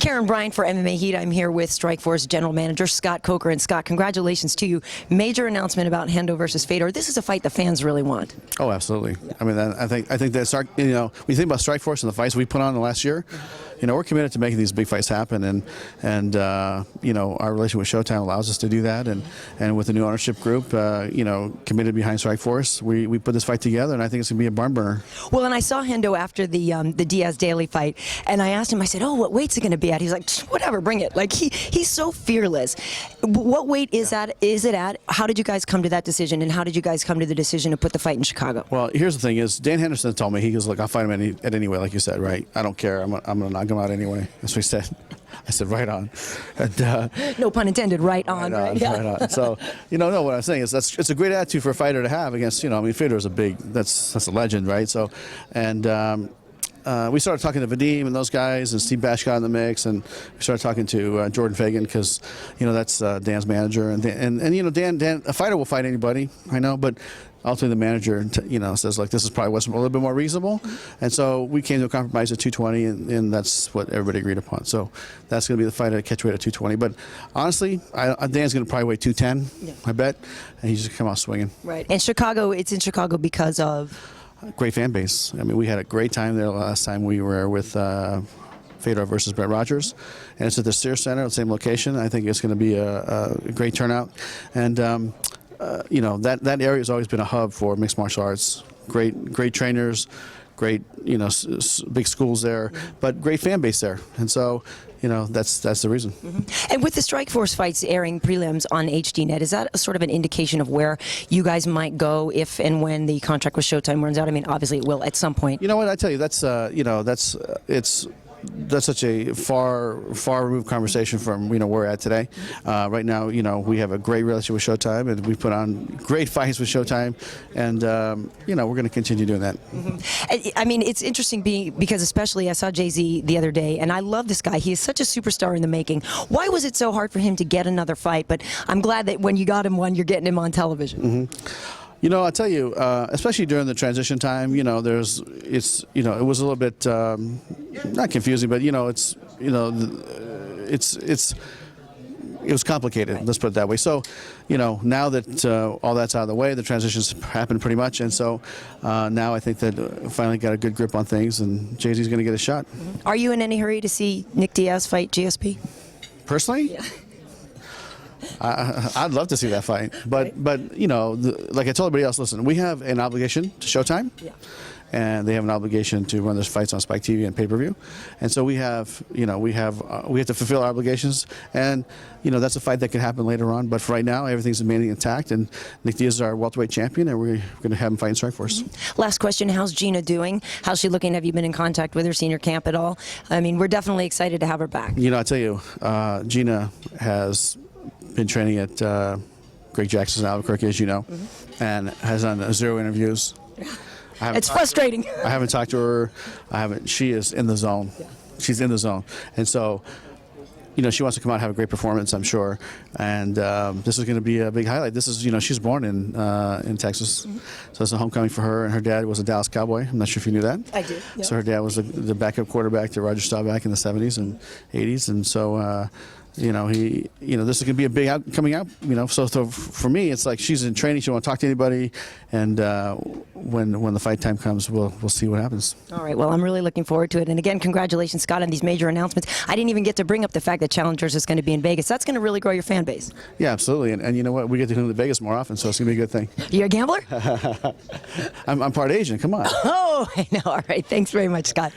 Karyn Bryant for MMA Heat. I'm here with Strikeforce General Manager Scott Coker. And Scott, congratulations to you. Major announcement about Hendo versus Fedor. This is a fight the fans really want. Oh, absolutely. I mean, I think that when you think about Strikeforce and the fights we put on the last year, we're committed to making these big fights happen, and our relationship with Showtime allows us to do that, and with the new ownership group, committed behind Strikeforce, we put this fight together, and I think it's going to be a barn burner. Well, and I saw Hendo after the Diaz Daly fight, and I asked him, I said, "Oh, what weight's it going to be at?" He's like, "Whatever, bring it." Like he's so fearless. What weight is it at? How did you guys come to that decision, and how did you guys come to the decision to put the fight in Chicago? Well, here's the thing: is Dan Henderson told me, he goes, "Look, I'll fight him at any way, like you said, right? I don't care. I'm gonna knock him out anyway." That's what he said. I said, "Right on." And, no pun intended. Right on. Right on. So, no, what I'm saying is it's a great attitude for a fighter to have against. I mean, Fedor's that's a legend, right? So, and. We started talking to Vadim and those guys, and Steve Bash got in the mix, and we started talking to Jordan Fagan, because that's Dan's manager, and Dan, a fighter will fight anybody, I know, but ultimately the manager says, like, this is probably what's a little bit more reasonable, and so we came to a compromise at 220, and that's what everybody agreed upon. So that's going to be the fight at catch weight at 220. But honestly, Dan's going to probably weigh 210, I bet, and he's just come out swinging. Right. And Chicago, it's in Chicago because of. Great fan base. I mean, we had a great time there last time we were with Fedor versus Brett Rogers, and it's at the Sears Center, the same location. I think it's going to be a great turnout, and that area has always been a hub for mixed martial arts. Great trainers, great big schools there, but great fan base there, and so. That's the reason. And with the Strikeforce fights airing prelims on HDNet, is that a sort of an indication of where you guys might go if and when the contract with Showtime runs out? I mean, obviously it will at some point. You know what? I tell you, that's such a far removed conversation from where we're at today. Right now, we have a great relationship with Showtime, and we put on great fights with Showtime, and we're going to continue doing that. I mean, it's interesting because especially I saw Jay-Z the other day, and I love this guy. He is such a superstar in the making. Why was it so hard for him to get another fight? But I'm glad that when you got him one, you're getting him on television. I'll tell you, especially during the transition time, it was a little bit not confusing, but it was complicated. Let's put it that way. So, now that all that's out of the way, the transitions happened pretty much, and so now I think that finally got a good grip on things, and Jay-Z's going to get a shot. Are you in any hurry to see Nick Diaz fight GSP? Personally? Yeah. I'd love to see that fight, but like I told everybody else, listen, we have an obligation to Showtime, and they have an obligation to run those fights on Spike TV and pay-per-view, and so we have to fulfill our obligations, and that's a fight that can happen later on. But for right now, everything's remaining intact, and Nick Diaz is our welterweight champion, and we're going to have him fight in Strikeforce. Last question: how's Gina doing? How's she looking? Have you been in contact with her, senior camp at all? I mean, we're definitely excited to have her back. I tell you, Gina has been training at Greg Jackson's in Albuquerque, as you know, and has done 0 interviews. It's frustrating. I haven't talked to her. She is in the zone. Yeah. She's in the zone, and so she wants to come out and have a great performance, I'm sure. And this is going to be a big highlight. This is she's born in Texas, so it's a homecoming for her. And her dad was a Dallas Cowboy. I'm not sure if you knew that. I did. Yep. So her dad was the backup quarterback to Roger Staubach in the 70s and 80s, and so. This is going to be a big coming out. So for me, it's like she's in training. She won't talk to anybody, and when the fight time comes, we'll see what happens. All right. Well, I'm really looking forward to it. And again, congratulations, Scott, on these major announcements. I didn't even get to bring up the fact that Challengers is going to be in Vegas. That's going to really grow your fan base. Yeah, absolutely. And you know what? We get to come to Vegas more often, so it's going to be a good thing. You're a gambler? I'm part Asian. Come on. Oh, I know. All right. Thanks very much, Scott.